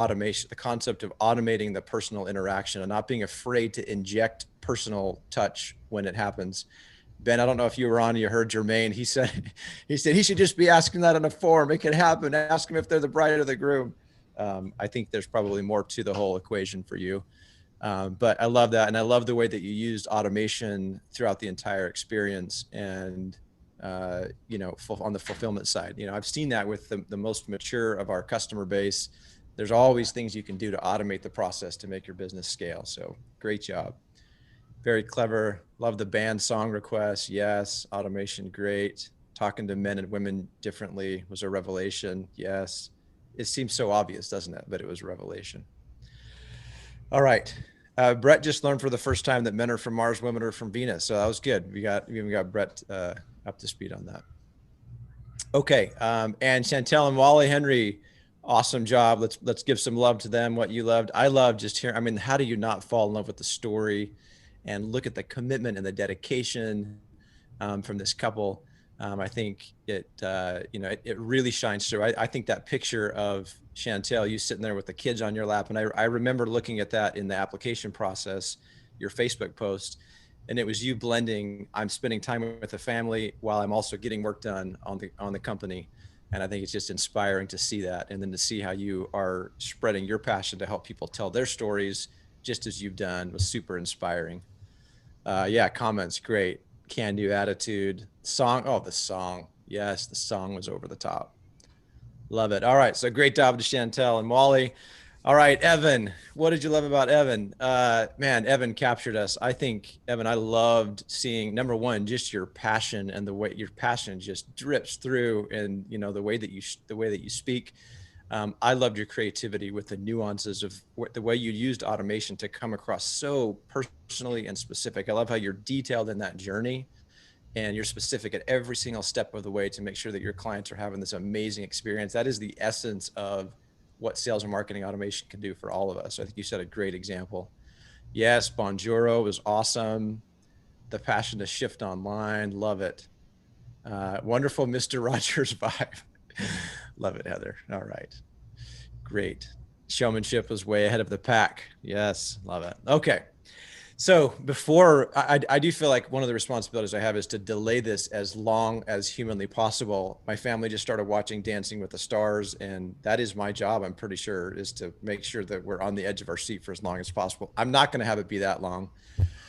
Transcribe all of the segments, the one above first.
automation, the concept of automating the personal interaction and not being afraid to inject personal touch when it happens. Ben, I don't know if you were on, you heard Jermaine. He said he should just be asking that on a forum. It can happen. Ask them if they're the bride or the groom. I think there's probably more to the whole equation for you. But I love that. And I love the way that you used automation throughout the entire experience. And, you know, on the fulfillment side, you know, I've seen that with the most mature of our customer base. There's always things you can do to automate the process to make your business scale. So great job. Very clever. Love the band song requests. Yes. Automation. Great. Talking to men and women differently was a revelation. Yes. It seems so obvious, doesn't it? But it was a revelation. All right. Brett just learned for the first time that men are from Mars, women are from Venus. So that was good. We even got Brett up to speed on that. Okay. And Chantel and Wally Henry, awesome job. Let's give some love to them. What you loved. I love just hearing, I mean, how do you not fall in love with the story and look at the commitment and the dedication from this couple? I think it, you know, it really shines through. I think that picture of Chantel, you sitting there with the kids on your lap. And I remember looking at that in the application process, your Facebook post, and it was you blending, I'm spending time with the family while I'm also getting work done on the company. And I think it's just inspiring to see that. And then to see how you are spreading your passion to help people tell their stories, just as you've done, was super inspiring. Yeah, comments, great. Can-do attitude. Song, oh, the song. Yes, the song was over the top. Love it. All right, so great job to Chantel and Wally. All right, Evan, what did you love about Evan? Man, Evan captured us. I think, Evan, I loved seeing, number one, just your passion and the way your passion just drips through, and you know the way that you speak. I loved your creativity with the nuances of the way you used automation to come across so personally and specific. I love how you're detailed in that journey and you're specific at every single step of the way to make sure that your clients are having this amazing experience. That is the essence of what sales and marketing automation can do for all of us. I think you set a great example. Yes, Bonjoro was awesome. The passion to shift online, love it. Wonderful Mr. Rogers vibe. Love it, Heather. All right. Great. Showmanship was way ahead of the pack. Yes. Love it. Okay. So before, I do feel like one of the responsibilities I have is to delay this as long as humanly possible. My family just started watching Dancing with the Stars, and that is my job, I'm pretty sure, is to make sure that we're on the edge of our seat for as long as possible. I'm not going to have it be that long.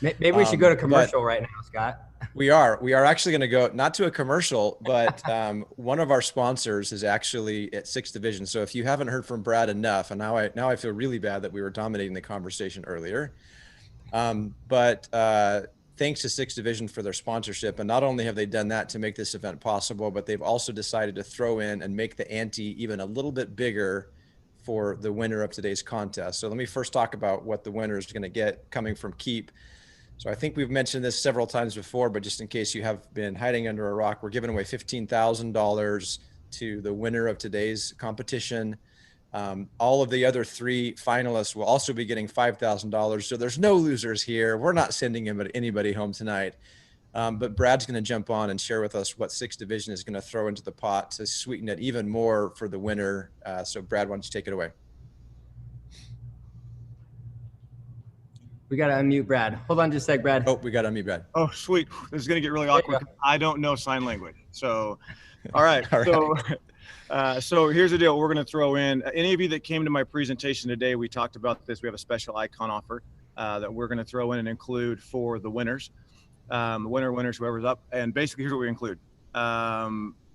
Maybe we should go to commercial right now, Scott. We are actually going to go not to a commercial, but one of our sponsors is actually at 6th Division. So if you haven't heard from Brad enough, and now I feel really bad that we were dominating the conversation earlier. But thanks to 6th Division for their sponsorship. And not only have they done that to make this event possible, but they've also decided to throw in and make the ante even a little bit bigger for the winner of today's contest. So let me first talk about what the winner is going to get coming from Keap. So I think we've mentioned this several times before, but just in case you have been hiding under a rock, we're giving away $15,000 to the winner of today's competition. All of the other 3 finalists will also be getting $5,000. So there's no losers here. We're not sending anybody home tonight. But Brad's going to jump on and share with us what 6th Division is going to throw into the pot to sweeten it even more for the winner. So Brad, why don't you take it away? We got to unmute Brad. Hold on just a sec, Brad. Oh, we got to unmute Brad. Oh, sweet. This is going to get really awkward. I don't know sign language. So, all right. So here's the deal. We're going to throw in, any of you that came to my presentation today, we talked about this. We have a special IKON offer that we're going to throw in and include for the winners. Winners, whoever's up. And basically, here's what we include.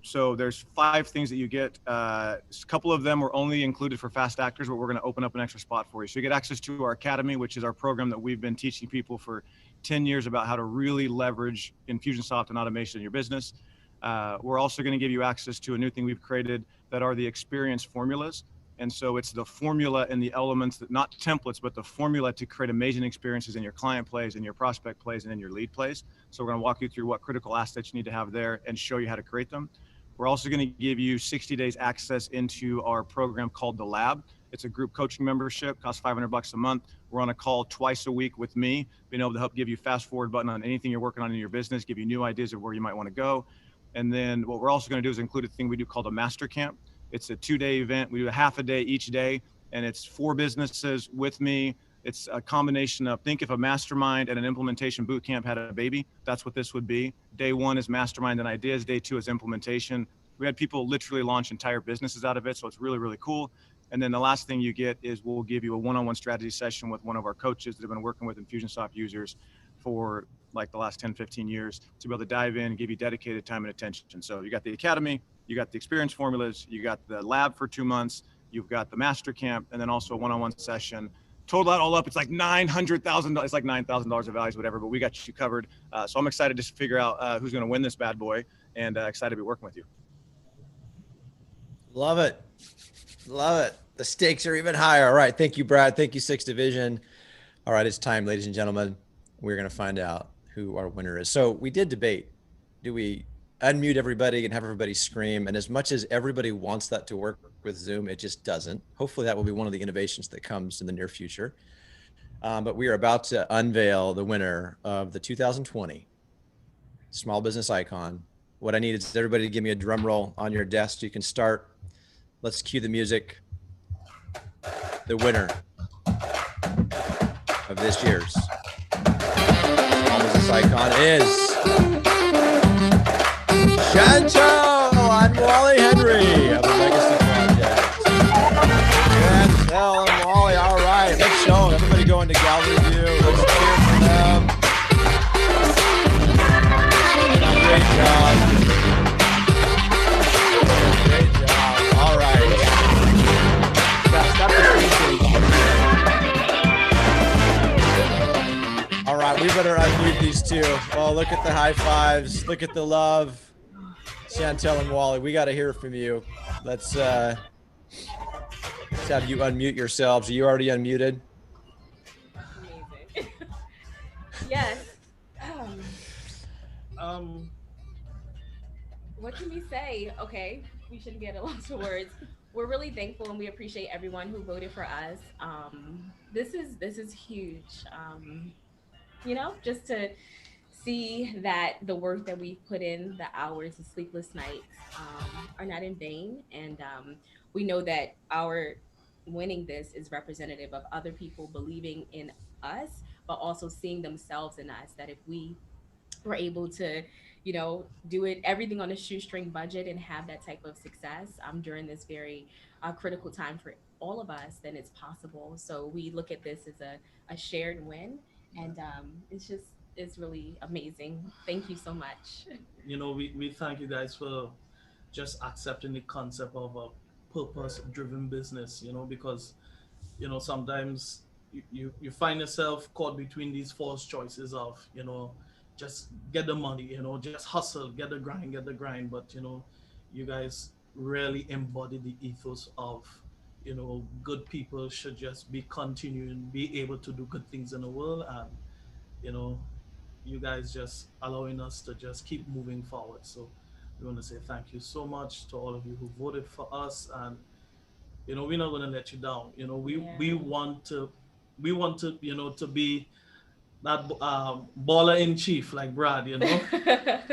So there's 5 things that you get. A couple of them are only included for fast actors, but we're going to open up an extra spot for you. So you get access to our academy, which is our program that we've been teaching people for 10 years about how to really leverage Infusionsoft and automation in your business. We're also going to give you access to a new thing we've created that are the experience formulas. And so it's the formula and the elements that, not templates, but the formula to create amazing experiences in your client plays, in your prospect plays, and in your lead plays. So we're going to walk you through what critical assets you need to have there and show you how to create them. We're also going to give you 60 days access into our program called The Lab. It's a group coaching membership, costs $500 a month. We're on a call twice a week with me, being able to help give you fast forward button on anything you're working on in your business, give you new ideas of where you might want to go. And then what we're also going to do is include a thing we do called a master camp. It's a 2-day event. We do a half a day each day. and it's 4 businesses with me. It's a combination of, think if a mastermind and an implementation boot camp had a baby, that's what this would be. Day 1 is mastermind and ideas. Day 2 is implementation. We had people literally launch entire businesses out of it. So it's really, really cool. And then the last thing you get is we'll give you a one-on-one strategy session with one of our coaches that have been working with Infusionsoft users for like the last 10, 15 years to be able to dive in and give you dedicated time and attention. So you got the academy, you got the experience formulas, you got the lab for 2 months, you've got the master camp, and then also a one-on-one session. Total that all up, it's like $900,000. It's like $9,000 of values, whatever, but we got you covered. So I'm excited to figure out who's going to win this bad boy, and excited to be working with you. Love it. Love it. The stakes are even higher. All right. Thank you, Brad. Thank you, 6th Division. All right. It's time, ladies and gentlemen. We're going to find out who our winner is. So we did debate. Do we unmute everybody and have everybody scream? And as much as everybody wants that to work with Zoom, it just doesn't. Hopefully that will be one of the innovations that comes in the near future. But we are about to unveil the winner of the 2020 Small Business Icon. What I need is everybody to give me a drum roll on your desk. You can start. Let's cue the music. The winner of this year's Small Business Icon is Chantel and Wally Henry of the Legacy Project. Chantel and Wally, all right. Let's show them. Everybody go into gallery view. Let's cheer for them. Great job. Great job. All right. Stop the screen. All right, we better unmute these two. Oh, look at the high fives. Look at the love. Chantel and Wally, we got to hear from you. Let's have you unmute yourselves. Are you already unmuted? Amazing. Yes. What can we say? Okay, we shouldn't get a lot of words. We're really thankful and we appreciate everyone who voted for us. This is huge. You know, just to see that the work that we've put in, the hours, the sleepless nights, are not in vain. And we know that our winning this is representative of other people believing in us, but also seeing themselves in us, that if we were able to, you know, do it everything on a shoestring budget and have that type of success during this very critical time for all of us, then it's possible. So we look at this as a shared win, and it's really amazing. Thank you so much. You know, we thank you guys for just accepting the concept of a purpose-driven business, you know, because, you know, sometimes you find yourself caught between these false choices of, you know, just get the money, you know, just hustle, get the grind. But, you know, you guys really embody the ethos of, you know, good people should just be continuing, be able to do good things in the world. And, you know, you guys just allowing us to just keep moving forward. So we want to say thank you so much to all of you who voted for us. And, you know, we're not going to let you down. You know, we want to, you know, to be that baller in chief like Brad, you know.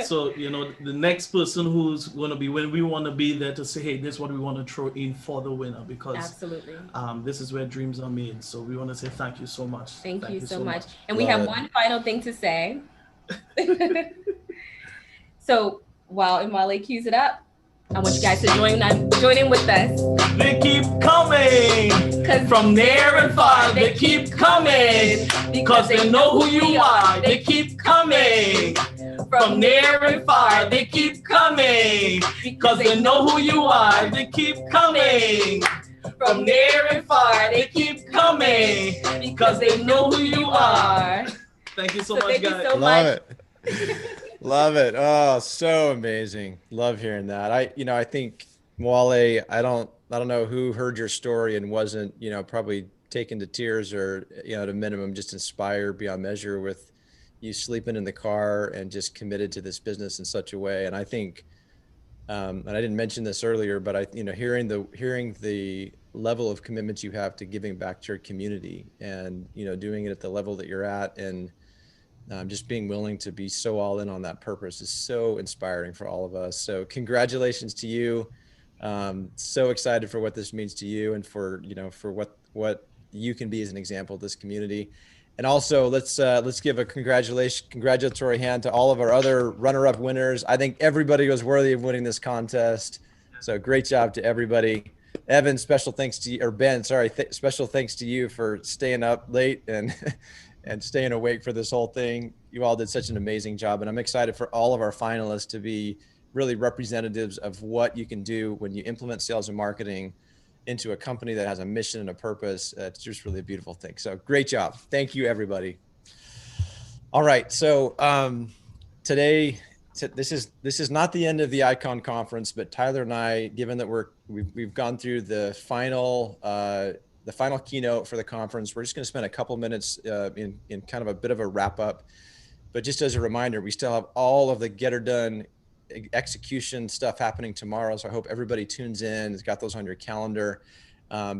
So, you know, the next person who's going to be, when we want to be there to say, hey, this is what we want to throw in for the winner, because Absolutely. This is where dreams are made. So we want to say thank you so much. Thank you so much. And Love we have it. one final thing to say. So while Imwale cues it up, I want you guys to join in with us. They keep coming, 'Cause from near and far. They keep coming, because they know who you are. They keep coming, from near and far. They keep coming, because they know who you are. They keep coming, from near and far. They keep coming, because they know who you are. Thank you so much, thank you guys. so Love much. it. Love it. Oh, so amazing. Love hearing that. I think, Wale, I don't know who heard your story and wasn't, you know, probably taken to tears or, you know, at a minimum, just inspired beyond measure with you sleeping in the car and just committed to this business in such a way. And I think, and I didn't mention this earlier, but hearing the level of commitments you have to giving back to your community and, you know, doing it at the level that you're at, and just being willing to be so all in on that purpose is so inspiring for all of us. So congratulations to you. So excited for what this means to you and for, for what you can be as an example of this community. And also let's give a congratulatory hand to all of our other runner-up winners. I think everybody was worthy of winning this contest. So great job to everybody. Evan, special thanks to you, or Ben, sorry, special thanks to you for staying up late and and staying awake for this whole thing. You all did such an amazing job, and I'm excited for all of our finalists to be really representatives of what you can do when you implement sales and marketing into a company that has a mission and a purpose. It's just really a beautiful thing. So great job. Thank you, everybody. All right. So today, this is not the end of the IKON conference, but Tyler and I, given that we've gone through the final keynote for the conference, we're just going to spend a couple minutes in kind of a bit of a wrap up. But just as a reminder, we still have all of the get her done execution stuff happening tomorrow. So I hope everybody tunes in, has got those on your calendar,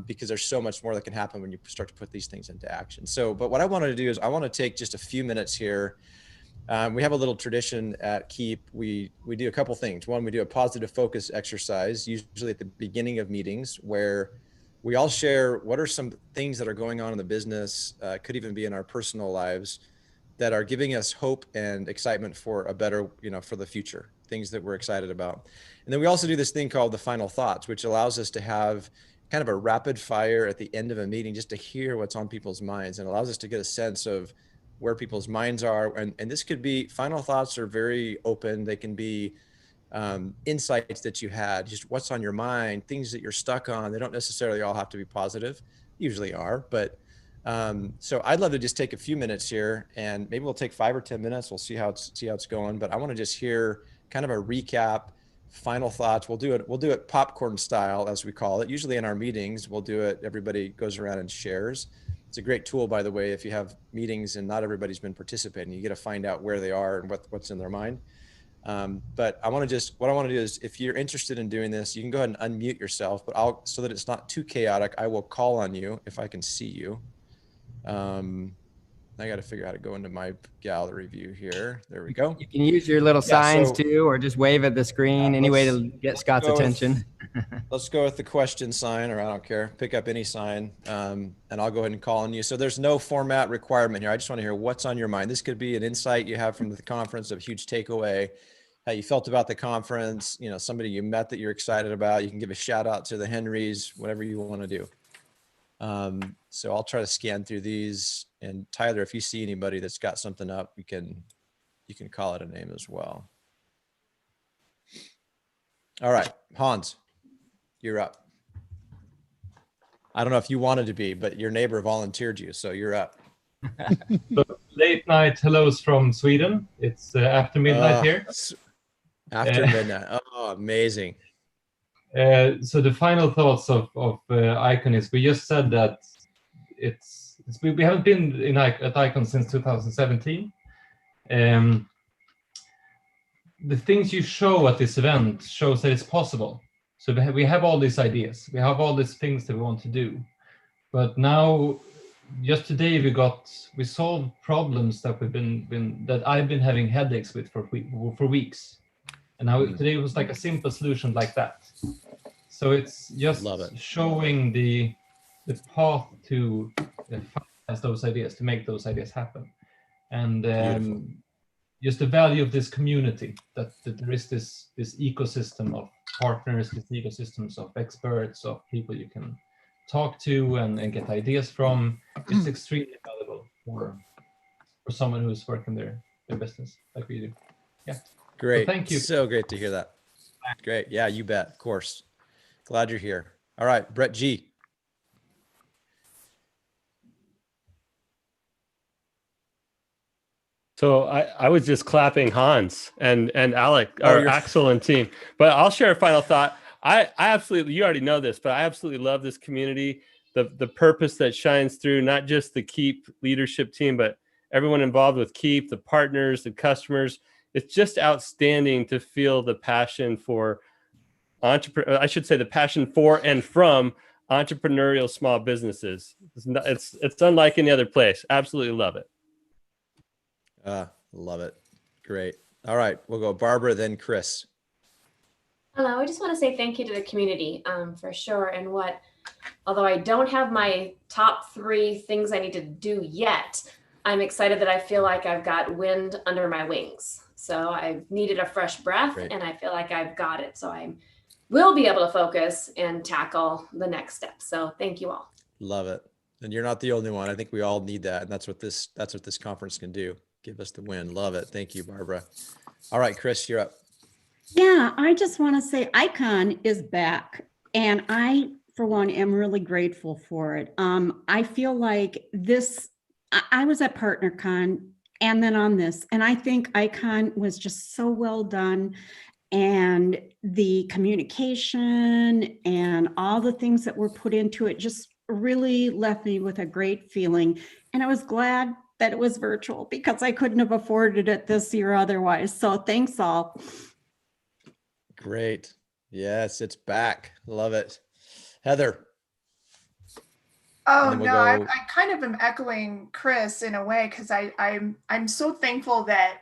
because there's so much more that can happen when you start to put these things into action. So, but what I wanted to do is I want to take just a few minutes here. We have a little tradition at Keap. We do a couple things. One, we do a positive focus exercise, usually at the beginning of meetings, where we all share what are some things that are going on in the business, could even be in our personal lives, that are giving us hope and excitement for a better, for the future, things that we're excited about. And then we also do this thing called the final thoughts, which allows us to have kind of a rapid fire at the end of a meeting, just to hear what's on people's minds, and allows us to get a sense of where people's minds are. And this could be, final thoughts are very open. They can be insights that you had, just what's on your mind, things that you're stuck on. They don't necessarily all have to be positive, usually are, but so I'd love to just take a few minutes here, and maybe we'll take 5 or 10 minutes. We'll see how it's going, but I want to just hear kind of a recap, final thoughts. We'll do it popcorn style, as we call it. Usually in our meetings, we'll do it. Everybody goes around and shares. It's a great tool, by the way, if you have meetings and not everybody's been participating, you get to find out where they are and what's in their mind. But what I want to do is, if you're interested in doing this, you can go ahead and unmute yourself, but so that it's not too chaotic, I will call on you if I can see you. I got to figure out how to go into my gallery view here. There we go. You can use your little signs too, or just wave at the screen. Any way to get Scott's attention. Let's go with the question sign, or I don't care. Pick up any sign, and I'll go ahead and call on you. So there's no format requirement here. I just want to hear what's on your mind. This could be an insight you have from the conference, a huge takeaway, how you felt about the conference, somebody you met that you're excited about. You can give a shout out to the Henrys, whatever you want to do. So I'll try to scan through these, and Tyler, if you see anybody that's got something up, you can call it a name as well. All right, Hans, you're up. I don't know if you wanted to be, but your neighbor volunteered you, so you're up. So, late night hellos from Sweden. It's after midnight here. After midnight. Oh, amazing. So the final thoughts of IKON is, we just said that we haven't been at IKON since 2017. The things you show at this event shows that it's possible. So we have all these ideas, we have all these things that we want to do, but now just today we solved problems that that I've been having headaches with for weeks, and now today was like a simple solution like that. So it's just showing the path to finalize those ideas, to make those ideas happen, and just the value of this community, that there is this ecosystem of partners, this ecosystems of experts, of people you can talk to and get ideas from. It's extremely valuable for someone who's working their business like we do. Yeah. Great. So thank you. So great to hear that. Great. Yeah, you bet. Of course. Glad you're here. All right, Brett G. So I was just clapping Hans and Alec, or Axel and team, but I'll share a final thought. I absolutely, you already know this, but I absolutely love this community, the purpose that shines through, not just the Keap leadership team, but everyone involved with Keap, the partners, the customers. It's just outstanding to feel the passion for I should say the passion for and from entrepreneurial small businesses. It's unlike any other place. Absolutely love it. Love it. Great. All right, we'll go Barbara, then Chris. Hello, I just want to say thank you to the community for sure. And although I don't have my top 3 things I need to do yet, I'm excited that I feel like I've got wind under my wings. So I've needed a fresh breath. Great. And I feel like I've got it. So I will be able to focus and tackle the next step. So thank you all. Love it. And you're not the only one. I think we all need that. And that's what this conference can do. Give us the win. Love it. Thank you, Barbara. All right, Chris, you're up. Yeah, I just want to say IKON is back. And I, for one, am really grateful for it. I feel like I was at PartnerCon and then on this, and I think IKON was just so well done. And the communication and all the things that were put into it just really left me with a great feeling. And I was glad that it was virtual because I couldn't have afforded it this year otherwise. So thanks all. Great. Yes, it's back. Love it. Heather. Oh no, I kind of am echoing Chris in a way because I'm so thankful that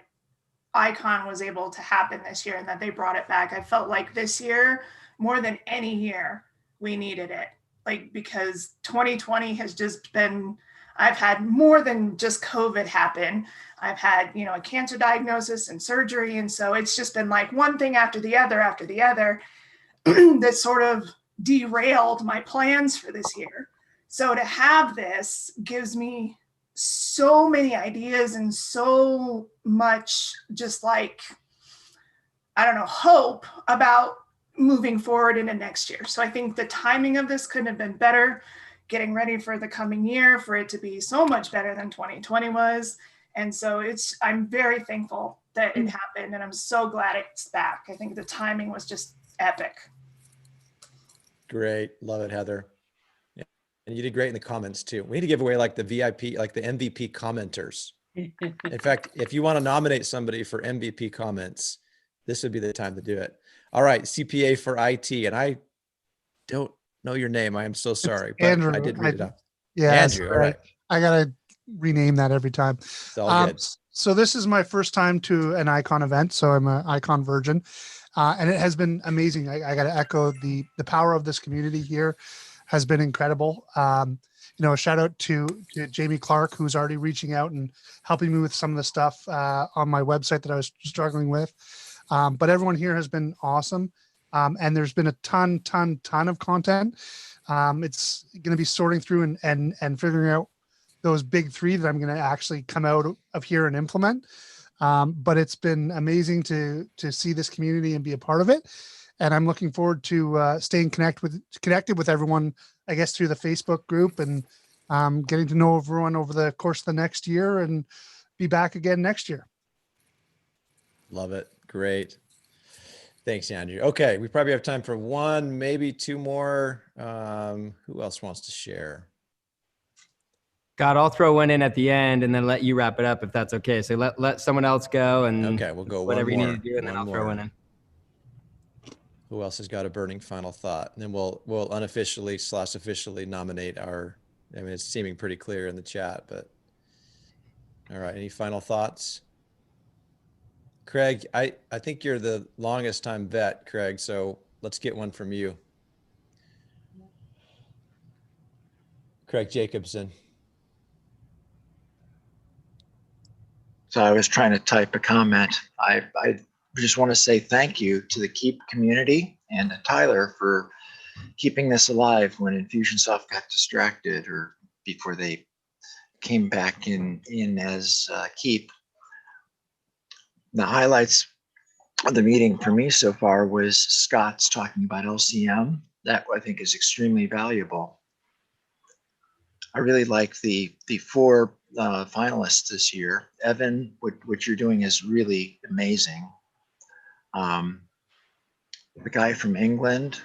IKON was able to happen this year and that they brought it back. I felt like this year, more than any year, we needed it. Like, because 2020 has just been, I've had more than just COVID happen. I've had, a cancer diagnosis and surgery. And so it's just been like one thing after the other that sort of derailed my plans for this year. So to have this gives me so many ideas and so much just like, hope about moving forward into next year. So I think the timing of this couldn't have been better, getting ready for the coming year, for it to be so much better than 2020 was. And so I'm very thankful that it happened and I'm so glad it's back. I think the timing was just epic. Great. Love it, Heather. And you did great in the comments too. We need to give away like the VIP, like the MVP commenters. In fact, if you want to nominate somebody for MVP comments, this would be the time to do it. All right, CPA for IT. And I don't know your name. I am so sorry. But Andrew. I did read it up. Yeah, Andrew. All right. I got to rename that every time. It's all good. So this is my first time to an IKON event. So I'm an IKON virgin. And it has been amazing. I got to echo the power of this community here has been incredible. A shout out to Jamie Clark, who's already reaching out and helping me with some of the stuff on my website that I was struggling with. But everyone here has been awesome. And there's been a ton of content. It's going to be sorting through and figuring out those big 3 that I'm going to actually come out of here and implement. But it's been amazing to see this community and be a part of it. And I'm looking forward to staying connected with everyone, I guess, through the Facebook group and getting to know everyone over the course of the next year and be back again next year. Love it. Great. Thanks, Andrew. Okay. We probably have time for 1, maybe 2 more. Who else wants to share? God, I'll throw one in at the end and then let you wrap it up if that's okay. So let someone else go and okay, we'll go whatever one you more, need to do, and then I'll throw one in. Who else has got a burning final thought? And then we'll unofficially / officially nominate it's seeming pretty clear in the chat, but all right. Any final thoughts? Craig, I think you're the longest time vet, Craig. So let's get one from you. Craig Jacobson. So I was trying to type a comment. I just want to say thank you to the Keap community and to Tyler for keeping this alive when Infusionsoft got distracted or before they came back in as Keap. The highlights of the meeting for me so far was Scott's talking about LCM. That I think is extremely valuable. I really like the 4 finalists this year. Evan, what you're doing is really amazing. The guy from England,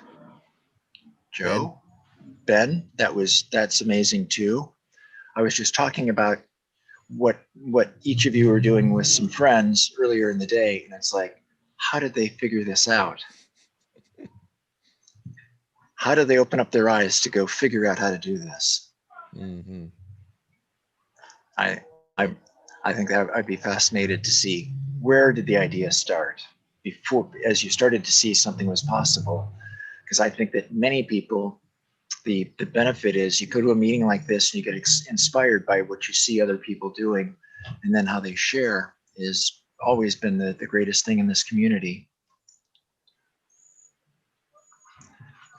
Joe, Ben, that's amazing too. I was just talking about what each of you were doing with some friends earlier in the day, and it's like, how did they figure this out? How did they open up their eyes to go figure out how to do this? Mm-hmm. I think that I'd be fascinated to see where did the idea start before, as you started to see something was possible. Because I think that many people, the benefit is you go to a meeting like this and you get inspired by what you see other people doing, and then how they share is always been the greatest thing in this community.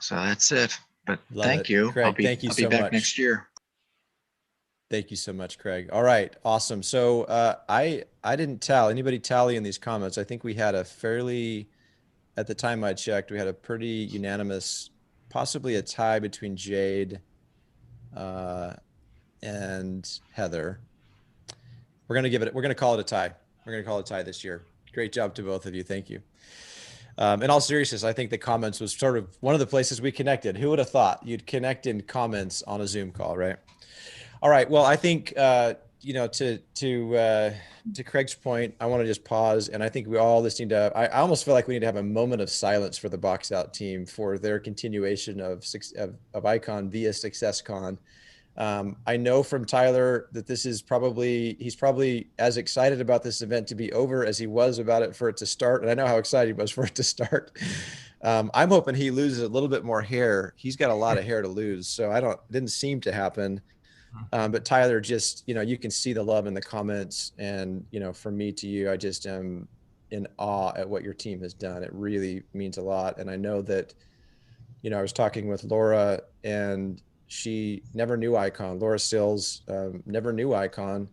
So that's it. But thank you. Craig, I'll be back much. next year. Thank you so much, Craig. All right, awesome. So I didn't anybody tally in these comments. I think we had a fairly, at the time I checked, we had a pretty unanimous, possibly a tie between Jade and Heather. We're gonna call it a tie. We're gonna call it a tie this year. Great job to both of you. Thank you. In all seriousness, I think the comments was sort of one of the places we connected. Who would have thought you'd connect in comments on a Zoom call, right? All right. Well, I think you know, to Craig's point, I want to just pause, and I think we all just need to. I almost feel like we need to have a moment of silence for the Box Out team for their continuation of IKON via SuccessCon. I know from Tyler that he's probably as excited about this event to be over as he was about it for it to start, and I know how excited he was for it to start. I'm hoping he loses a little bit more hair. He's got a lot of hair to lose, so it didn't seem to happen. But Tyler, just, you know, you can see the love in the comments, and, you know, from me to you, I just am in awe at what your team has done. It really means a lot. And I know that, you know, I was talking with Laura, and she never knew IKON. Laura Sills never knew IKON,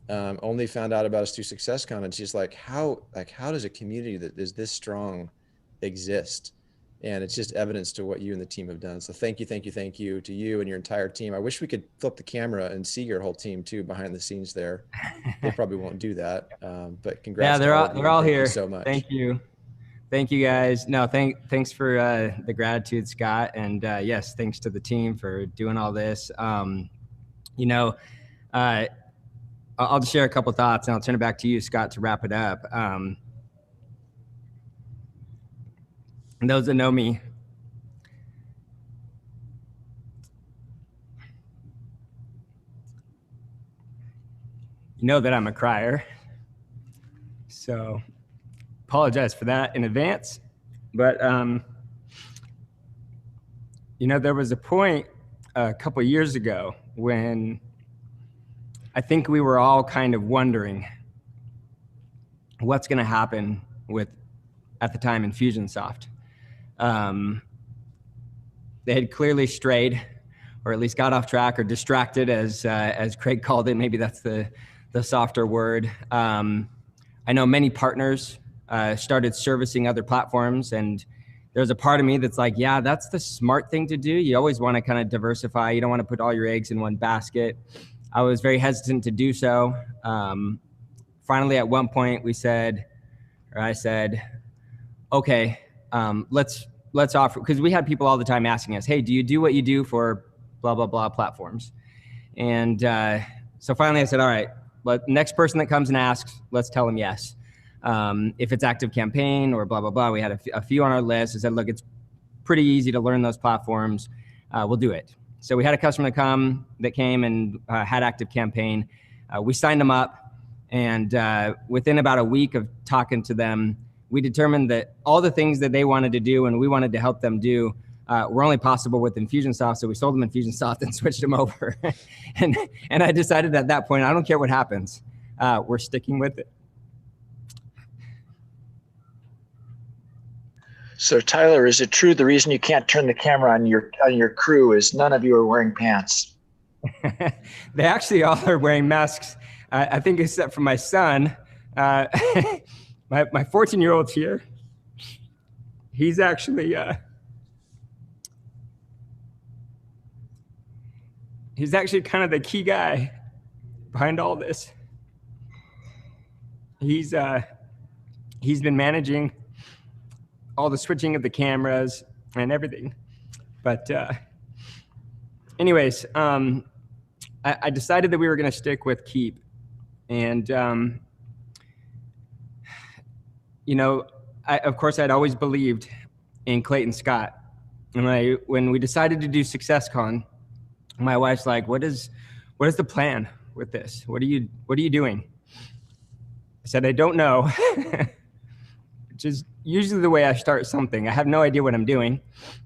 only found out about us through SuccessCon. And she's like, how does a community that is this strong exist? And it's just evidence to what you and the team have done. So thank you to you and your entire team. I wish we could flip the camera and see your whole team too behind the scenes there. They probably won't do that, but congrats. Yeah, they're all here. Thank you so much. Thank you guys. No, thanks for the gratitude, Scott, and yes, thanks to the team for doing all this. You know, I'll just share a couple thoughts, and I'll turn it back to you, Scott, to wrap it up. And those that know me, you know that I'm a crier. So apologize for that in advance. But, you know, there was a point a couple years ago when I think we were all kind of wondering what's going to happen with, at the time, Infusionsoft. They had clearly strayed, or at least got off track, or distracted, as Craig called it. Maybe that's the softer word. I know many partners started servicing other platforms, and there's a part of me that's like, yeah, that's the smart thing to do. You always want to kind of diversify. You don't want to put all your eggs in one basket. I was very hesitant to do so. Finally, at one point, I said, okay, let's offer, because we had people all the time asking us, hey, do you do what you do for blah, blah, blah platforms? And so finally I said, all right, but next person that comes and asks, let's tell them yes. If it's Active Campaign or blah, blah, blah, we had a few on our list. I said, look, it's pretty easy to learn those platforms. We'll do it. So we had a customer that came and had Active Campaign. We signed them up, and within about a week of talking to them, we determined that all the things that they wanted to do and we wanted to help them do were only possible with Infusionsoft. So we sold them Infusionsoft and switched them over. and I decided at that point, I don't care what happens. We're sticking with it. So Tyler, is it true the reason you can't turn the camera on your crew is none of you are wearing pants? They actually all are wearing masks. I think except for my son. My 14-year-old's here. He's actually kind of the key guy behind all this. He's been managing all the switching of the cameras and everything. But anyways, I decided that we were going to stick with Keap, and you know, of course, I'd always believed in Clayton Scott. And when we decided to do SuccessCon, my wife's like, what is the plan with this? What are you doing? I said, I don't know. which is usually the way I start something. I have no idea what I'm doing,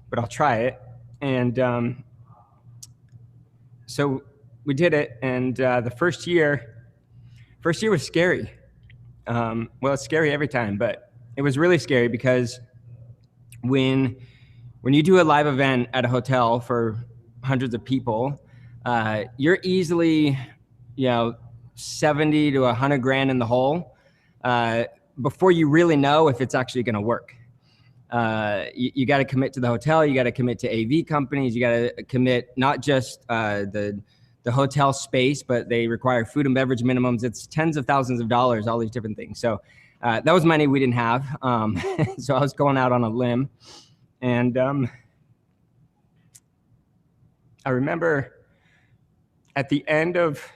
but I'll try it. And so we did it. And the first year was scary. Well, it's scary every time, but it was really scary because when you do a live event at a hotel for hundreds of people, you're easily, 70 to 100 grand in the hole before you really know if it's actually going to work. You got to commit to the hotel. You got to commit to AV companies. You got to commit not just the hotel space, but they require food and beverage minimums. It's tens of thousands of dollars, all these different things. So that was money we didn't have. So I was going out on a limb. And I remember at the end of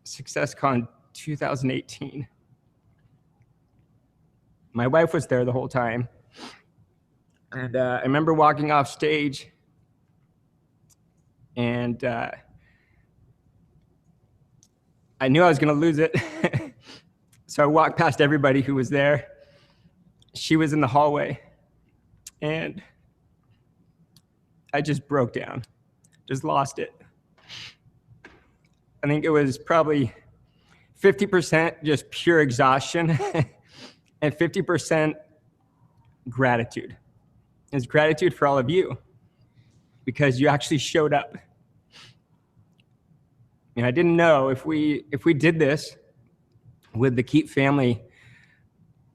SuccessCon 2018, my wife was there the whole time. And I remember walking off stage and I knew I was going to lose it. So I walked past everybody who was there. She was in the hallway and I just broke down, just lost it. I think it was probably 50% just pure exhaustion and 50% gratitude. It's gratitude for all of you because you actually showed up. And I didn't know if we did this, would the Keap family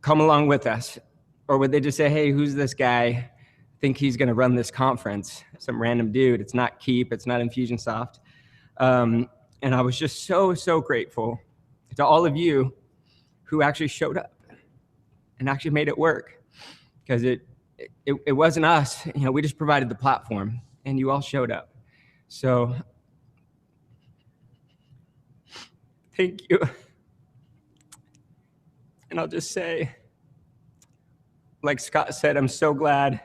come along with us? Or would they just say, hey, who's this guy? Think he's going to run this conference? Some random dude. It's not Keap. It's not Infusionsoft. And I was just so grateful to all of you who actually showed up and actually made it work. Because it wasn't us. We just provided the platform and you all showed up. So thank you. And I'll just say, like Scott said, I'm so glad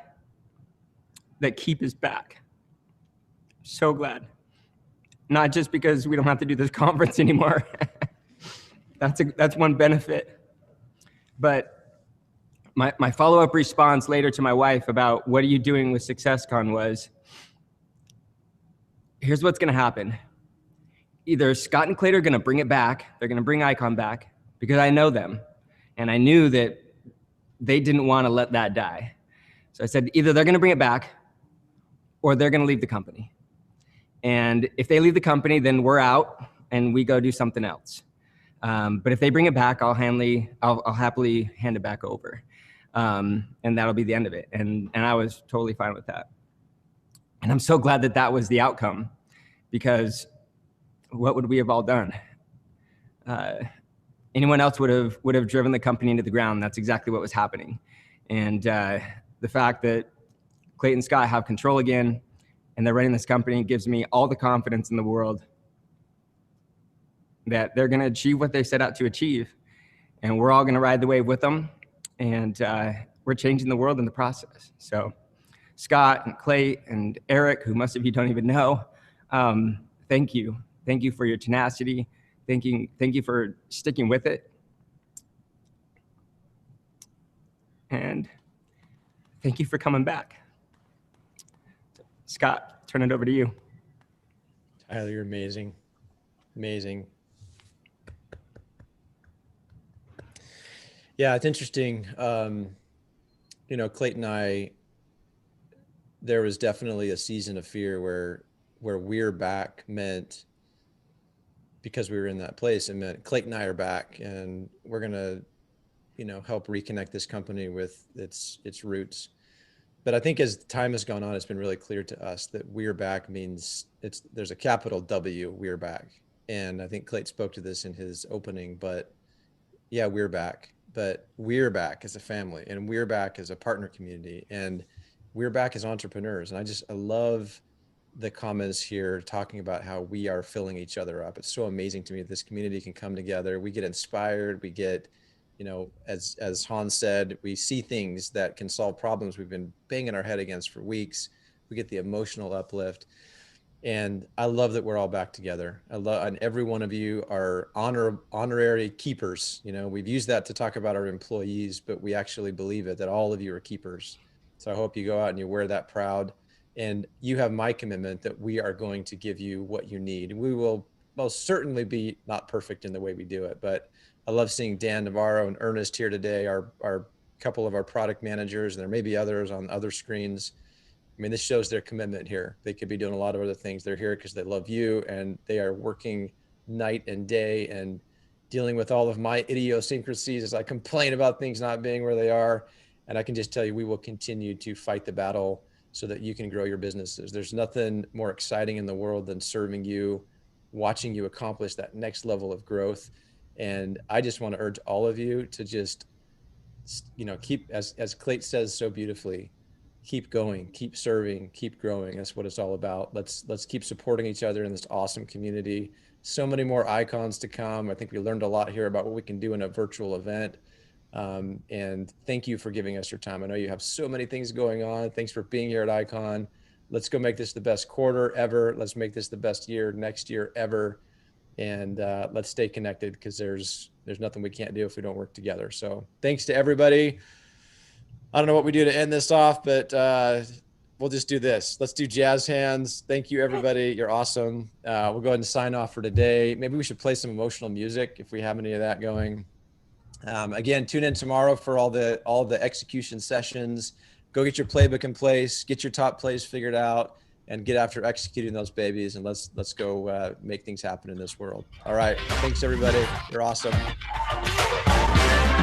that Keap is back. So glad. Not just because we don't have to do this conference anymore. That's one benefit. But my follow-up response later to my wife about what are you doing with SuccessCon was, here's what's going to happen. Either Scott and Clayton are going to bring it back. They're going to bring IKON back because I know them. And I knew that they didn't want to let that die. So I said, either they're going to bring it back or they're going to leave the company. And if they leave the company, then we're out and we go do something else. But if they bring it back, I'll happily hand it back over. And that'll be the end of it. And I was totally fine with that. And I'm so glad that that was the outcome because what would we have all done? Anyone else would have driven the company into the ground. That's exactly what was happening. And the fact that Clayton and Scott have control again and they're running this company gives me all the confidence in the world that they're going to achieve what they set out to achieve. And we're all going to ride the wave with them. And we're changing the world in the process. So Scott and Clay and Eric, who most of you don't even know, thank you. Thank you for your tenacity. Thank you for sticking with it. And thank you for coming back. Scott, turn it over to you. Tyler, you're amazing. Amazing. Yeah, it's interesting. Clayton and I, there was definitely a season of fear where we're back meant, because we were in that place, it meant Clayton and I are back and we're going to, help reconnect this company with its roots. But I think as time has gone on, it's been really clear to us that we're back means there's a capital W, we're back. And I think Clayton spoke to this in his opening, but yeah, we're back. But we're back as a family and we're back as a partner community and we're back as entrepreneurs. And I love the comments here talking about how we are filling each other up. It's so amazing to me that this community can come together. We get inspired. We get, as Hans said, we see things that can solve problems we've been banging our head against for weeks. We get the emotional uplift. And I love that we're all back together. And every one of you are honorary keepers. You know, we've used that to talk about our employees, but we actually believe it, that all of you are keepers. So I hope you go out and you wear that proud. And you have my commitment that we are going to give you what you need. We will most certainly be not perfect in the way we do it, but I love seeing Dan Navarro and Ernest here today, our couple of our product managers, and there may be others on other screens. I mean, this shows their commitment here. They could be doing a lot of other things. They're here because they love you, and they are working night and day and dealing with all of my idiosyncrasies as I complain about things not being where they are. And I can just tell you, we will continue to fight the battle so that you can grow your businesses. There's nothing more exciting in the world than serving you, watching you accomplish that next level of growth. And I just want to urge all of you to just, you know, keep, as Clayt says so beautifully, keep going, keep serving, keep growing. That's what it's all about. Let's keep supporting each other in this awesome community. So many more IKONs to come. I think we learned a lot here about what we can do in a virtual event. And thank you for giving us your time. I know you have so many things going on. Thanks for being here at IKON. Let's go make this the best quarter ever. Let's make this the best year next year ever. And let's stay connected, because there's nothing we can't do if we don't work together. So thanks to everybody. I don't know what we do to end this off, but we'll just do this. Let's do jazz hands. Thank you, everybody. You're awesome. We'll go ahead and sign off for today. Maybe we should play some emotional music if we have any of that going. Again, tune in tomorrow for all the execution sessions. Go get your playbook in place, get your top plays figured out, and get after executing those babies. And let's go make things happen in this world. All right. Thanks, everybody. You're awesome. You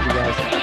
guys.